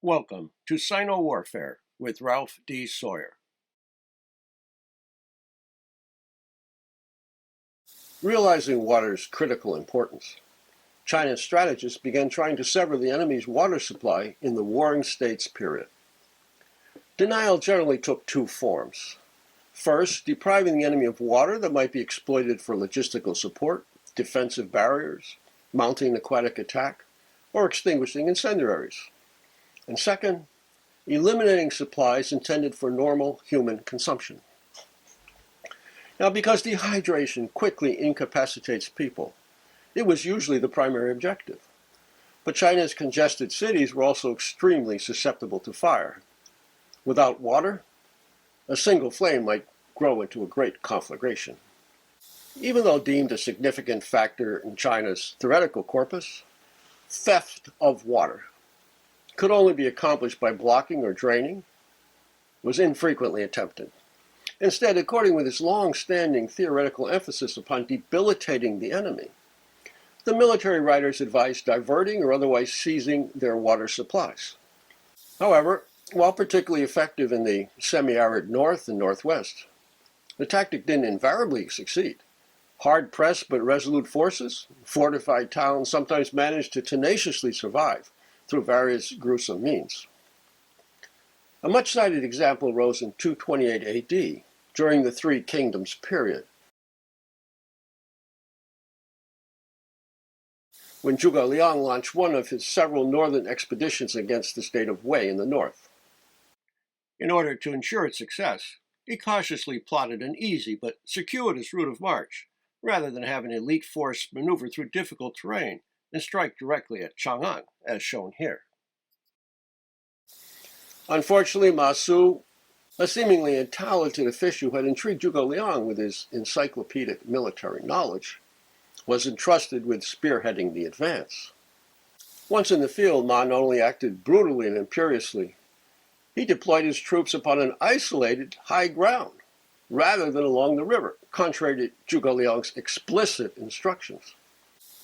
Welcome to Sino-Warfare with Ralph D. Sawyer. Realizing water's critical importance, China's strategists began trying to sever the enemy's water supply in the Warring States period. Denial generally took two forms. First, depriving the enemy of water that might be exploited for logistical support, defensive barriers, mounting an aquatic attack, or extinguishing incendiaries. And second, eliminating supplies intended for normal human consumption. Now, because dehydration quickly incapacitates people, it was usually the primary objective. But China's congested cities were also extremely susceptible to fire. Without water, a single flame might grow into a great conflagration. Even though deemed a significant factor in China's theoretical corpus, theft of water could only be accomplished by blocking or draining, was infrequently attempted. Instead, according with its long-standing theoretical emphasis upon debilitating the enemy, the military writers advised diverting or otherwise seizing their water supplies. However, while particularly effective in the semi-arid north and northwest, the tactic didn't invariably succeed. Hard-pressed but resolute forces, fortified towns sometimes managed to tenaciously survive through various gruesome means. A much-cited example arose in 228 AD, during the Three Kingdoms period, when Zhuge Liang launched one of his several northern expeditions against the state of Wei in the north. In order to ensure its success, he cautiously plotted an easy but circuitous route of march, rather than have an elite force maneuver through difficult terrain and strike directly at Chang'an, as shown here. Unfortunately, Ma Su, a seemingly talented official who had intrigued Zhuge Liang with his encyclopedic military knowledge, was entrusted with spearheading the advance. Once in the field, Ma not only acted brutally and imperiously, he deployed his troops upon an isolated high ground, rather than along the river, contrary to Zhuge Liang's explicit instructions.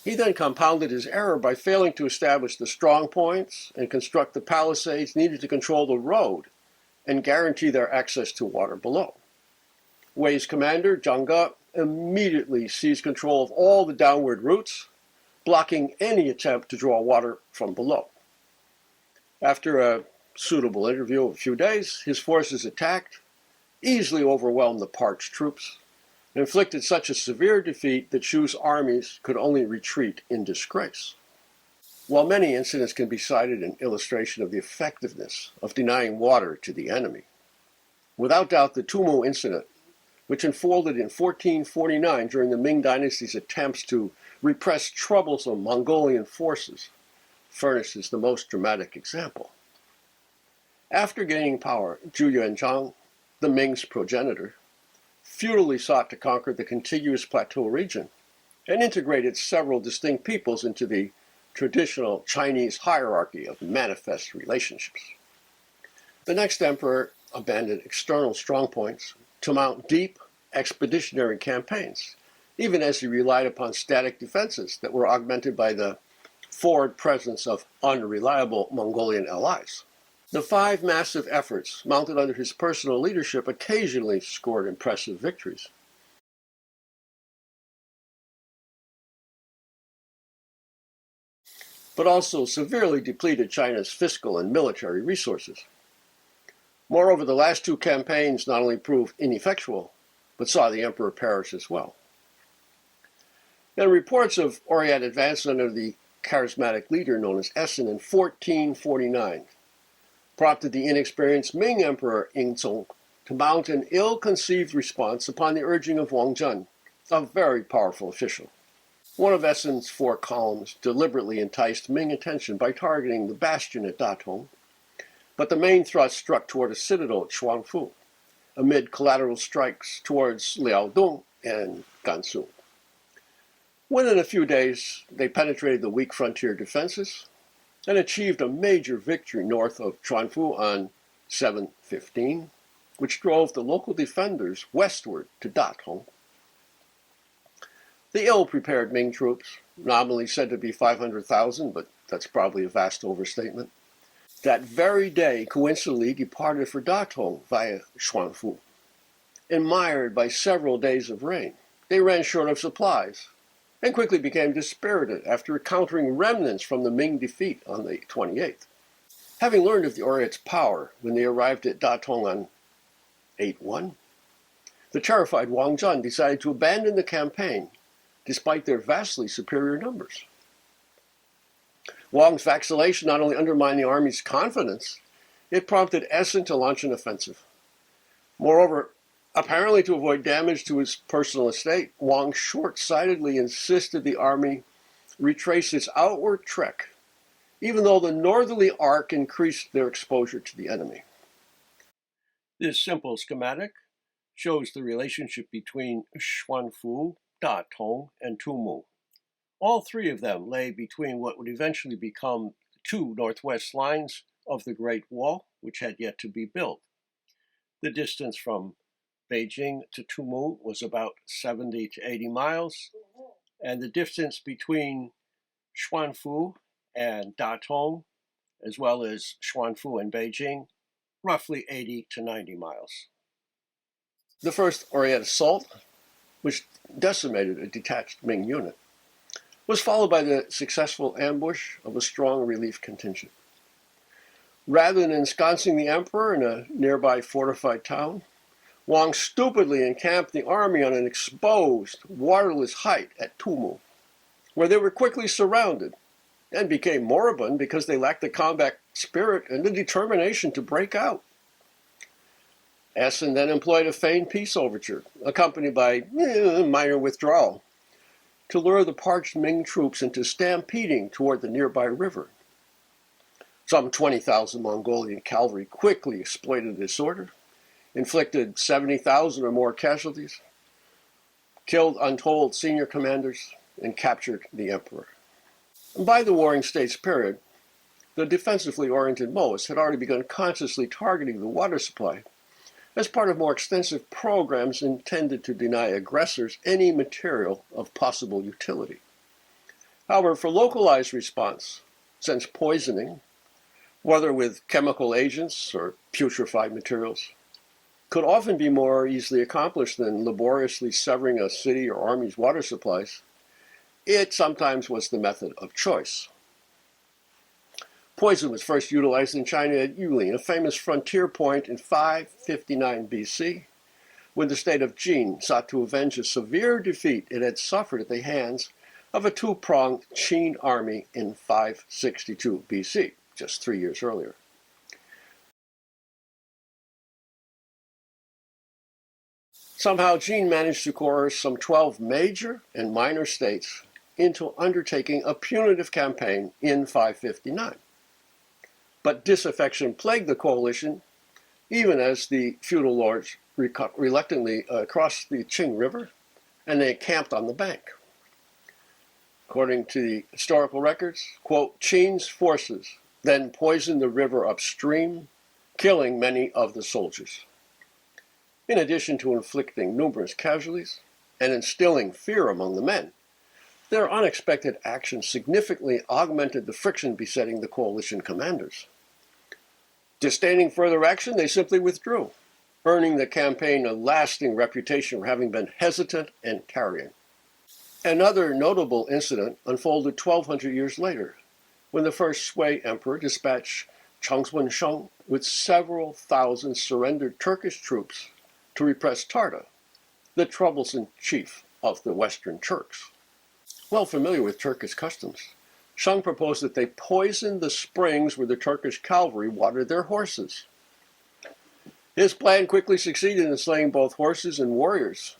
He then compounded his error by failing to establish the strong points and construct the palisades needed to control the road and guarantee their access to water below. Wei's commander, Zhang Ge, immediately seized control of all the downward routes, blocking any attempt to draw water from below. After a suitable interview of a few days, his forces attacked, easily overwhelmed the parched troops, and inflicted such a severe defeat that Shu's armies could only retreat in disgrace. While many incidents can be cited in illustration of the effectiveness of denying water to the enemy, without doubt the Tumu incident, which unfolded in 1449 during the Ming dynasty's attempts to repress troublesome Mongolian forces, furnishes the most dramatic example. After gaining power, Zhu Yuanzhang, the Ming's progenitor, futilely sought to conquer the contiguous plateau region and integrated several distinct peoples into the traditional Chinese hierarchy of manifest relationships. The next emperor abandoned external strongpoints to mount deep expeditionary campaigns, even as he relied upon static defenses that were augmented by the forward presence of unreliable Mongolian allies. The five massive efforts mounted under his personal leadership occasionally scored impressive victories. But also severely depleted China's fiscal and military resources. Moreover, the last two campaigns not only proved ineffectual, but saw the emperor perish as well. Then reports of Oirat advance under the charismatic leader known as Essen in 1449 prompted the inexperienced Ming Emperor Yingzong to mount an ill-conceived response upon the urging of Wang Zhen, a very powerful official. One of Essen's four columns deliberately enticed Ming attention by targeting the bastion at Datong, but the main thrust struck toward a citadel at Xuanfu, amid collateral strikes towards Liaodong and Gansu. Within a few days, they penetrated the weak frontier defenses and achieved a major victory north of Xuanfu on 7/15, which drove the local defenders westward to Datong. The ill-prepared Ming troops, nominally said to be 500,000, but that's probably a vast overstatement, that very day coincidentally departed for Datong via Xuanfu. Mired by several days of rain, they ran short of supplies and quickly became dispirited after encountering remnants from the Ming defeat on the 28th. Having learned of the Orient's power when they arrived at Datong on 8-1, the terrified Wang Zhan decided to abandon the campaign despite their vastly superior numbers. Wang's vacillation not only undermined the army's confidence, it prompted Essen to launch an offensive. Moreover, apparently to avoid damage to his personal estate, Wang short-sightedly insisted the army retrace its outward trek, even though the northerly arc increased their exposure to the enemy. This simple schematic shows the relationship between Xuanfu, Datong, and Tumu. All three of them lay between what would eventually become the two northwest lines of the Great Wall, which had yet to be built. The distance from Beijing to Tumu was about 70 to 80 miles, and the distance between Xuanfu and Datong, as well as Xuanfu and Beijing, roughly 80 to 90 miles. The first Orient assault, which decimated a detached Ming unit, was followed by the successful ambush of a strong relief contingent. Rather than ensconcing the emperor in a nearby fortified town, Wang stupidly encamped the army on an exposed, waterless height at Tumu, where they were quickly surrounded and became moribund because they lacked the combat spirit and the determination to break out. Essen then employed a feigned peace overture, accompanied by minor withdrawal, to lure the parched Ming troops into stampeding toward the nearby river. Some 20,000 Mongolian cavalry quickly exploited the disorder, inflicted 70,000 or more casualties, killed untold senior commanders, and captured the emperor. And by the Warring States period, the defensively oriented Moas had already begun consciously targeting the water supply as part of more extensive programs intended to deny aggressors any material of possible utility. However, for localized response, since poisoning, whether with chemical agents or putrefied materials, could often be more easily accomplished than laboriously severing a city or army's water supplies, it sometimes was the method of choice. Poison was first utilized in China at Yulin, a famous frontier point in 559 BC, when the state of Jin sought to avenge a severe defeat it had suffered at the hands of a two-pronged Qin army in 562 BC, just 3 years earlier. Somehow, Jin managed to coerce some 12 major and minor states into undertaking a punitive campaign in 559. But disaffection plagued the coalition, even as the feudal lords reluctantly crossed the Qing River, and they camped on the bank. According to the historical records, quote, Qin's forces then poisoned the river upstream, killing many of the soldiers. In addition to inflicting numerous casualties and instilling fear among the men, their unexpected action significantly augmented the friction besetting the coalition commanders. Disdaining further action, they simply withdrew, earning the campaign a lasting reputation for having been hesitant and tarrying. Another notable incident unfolded 1,200 years later, when the first Sui emperor dispatched Changsheng with several thousand surrendered Turkish troops to repress Tarta, the troublesome chief of the Western Turks. Well familiar with Turkish customs, Shang proposed that they poison the springs where the Turkish cavalry watered their horses. His plan quickly succeeded in slaying both horses and warriors,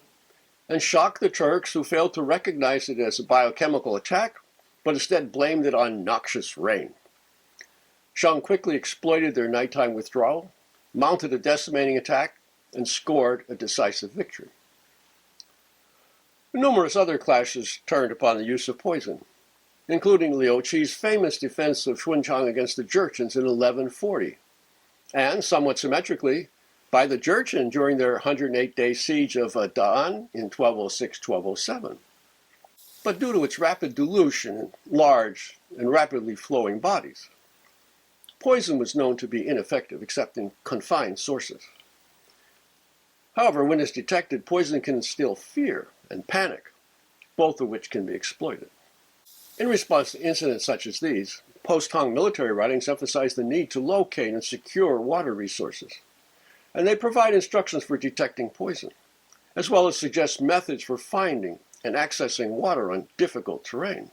and shocked the Turks, who failed to recognize it as a biochemical attack, but instead blamed it on noxious rain. Shang quickly exploited their nighttime withdrawal, mounted a decimating attack, and scored a decisive victory. Numerous other clashes turned upon the use of poison, including Liu Qi's famous defense of Xunchang against the Jurchens in 1140, and, somewhat symmetrically, by the Jurchen during their 108-day siege of Da'an in 1206-1207. But due to its rapid dilution in large and rapidly flowing bodies, Poison was known to be ineffective except in confined sources. However, when it's detected, poison can instill fear and panic, both of which can be exploited. In response to incidents such as these, post-Tang military writings emphasize the need to locate and secure water resources, and they provide instructions for detecting poison, as well as suggest methods for finding and accessing water on difficult terrain.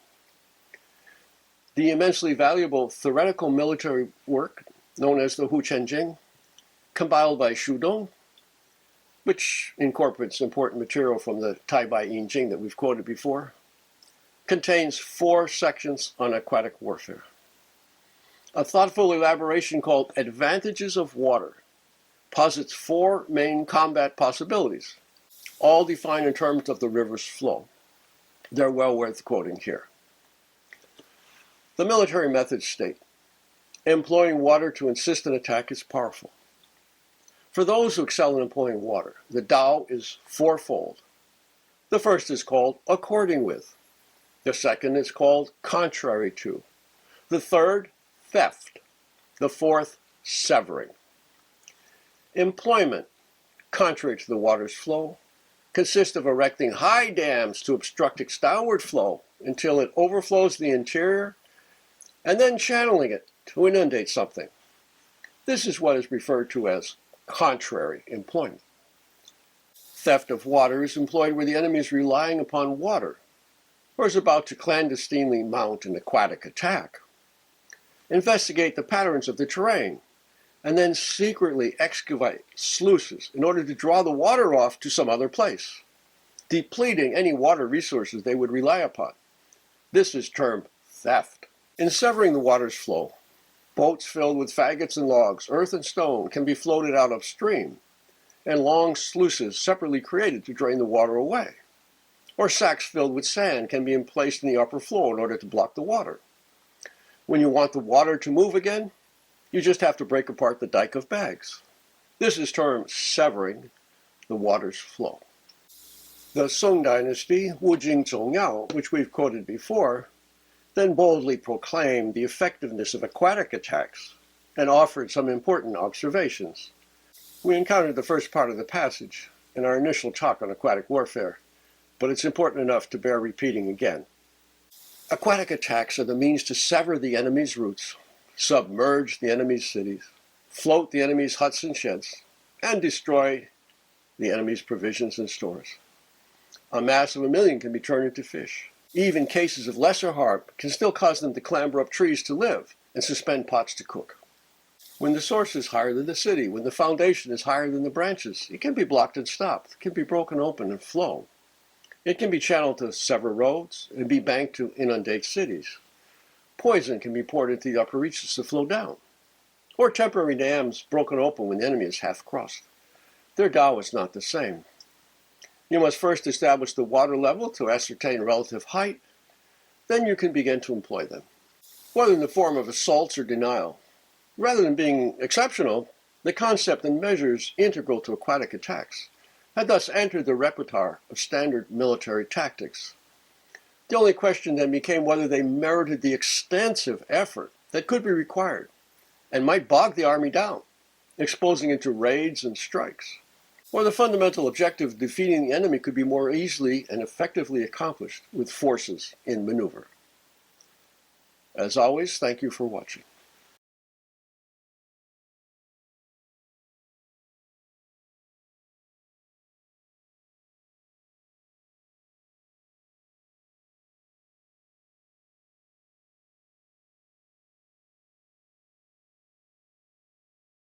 The immensely valuable theoretical military work known as the Hu Chenjing, compiled by Xu Dong, which incorporates important material from the Tai Bai Yin Jing that we've quoted before, contains 4 sections on aquatic warfare. A thoughtful elaboration called Advantages of Water posits 4 main combat possibilities, all defined in terms of the river's flow. They're well worth quoting here. The military methods state, employing water to insist an attack is powerful. For those who excel in employing water, the Tao is 4-fold. The first is called according with. The second is called contrary to. The third, theft. The fourth, severing. Employment, contrary to the water's flow, consists of erecting high dams to obstruct its downward flow until it overflows the interior, and then channeling it to inundate something. This is what is referred to as contrary employment. Theft of water is employed where the enemy is relying upon water, or is about to clandestinely mount an aquatic attack. Investigate the patterns of the terrain, and then secretly excavate sluices in order to draw the water off to some other place, depleting any water resources they would rely upon. This is termed theft. In severing the water's flow, boats filled with faggots and logs, earth and stone can be floated out upstream, and long sluices separately created to drain the water away. Or sacks filled with sand can be placed in the upper flow in order to block the water. When you want the water to move again, you just have to break apart the dike of bags. This is termed severing the water's flow. The Song Dynasty, Wujing Zhongyao, which we've quoted before, then boldly proclaimed the effectiveness of aquatic attacks and offered some important observations. We encountered the first part of the passage in our initial talk on aquatic warfare, but it's important enough to bear repeating again. Aquatic attacks are the means to sever the enemy's routes, submerge the enemy's cities, float the enemy's huts and sheds, and destroy the enemy's provisions and stores. A mass of 1 million can be turned into fish. Even cases of lesser harm can still cause them to clamber up trees to live and suspend pots to cook. When the source is higher than the city, when the foundation is higher than the branches, it can be blocked and stopped. It can be broken open and flow. It can be channeled to sever roads and be banked to inundate cities. Poison can be poured into the upper reaches to flow down, or temporary dams broken open when the enemy is half crossed. Their Tao is not the same. You must first establish the water level to ascertain relative height, then you can begin to employ them, whether in the form of assaults or denial. Rather than being exceptional, the concept and measures integral to aquatic attacks had thus entered the repertoire of standard military tactics. The only question then became whether they merited the extensive effort that could be required and might bog the army down, exposing it to raids and strikes, or the fundamental objective of defeating the enemy could be more easily and effectively accomplished with forces in maneuver. As always, thank you for watching.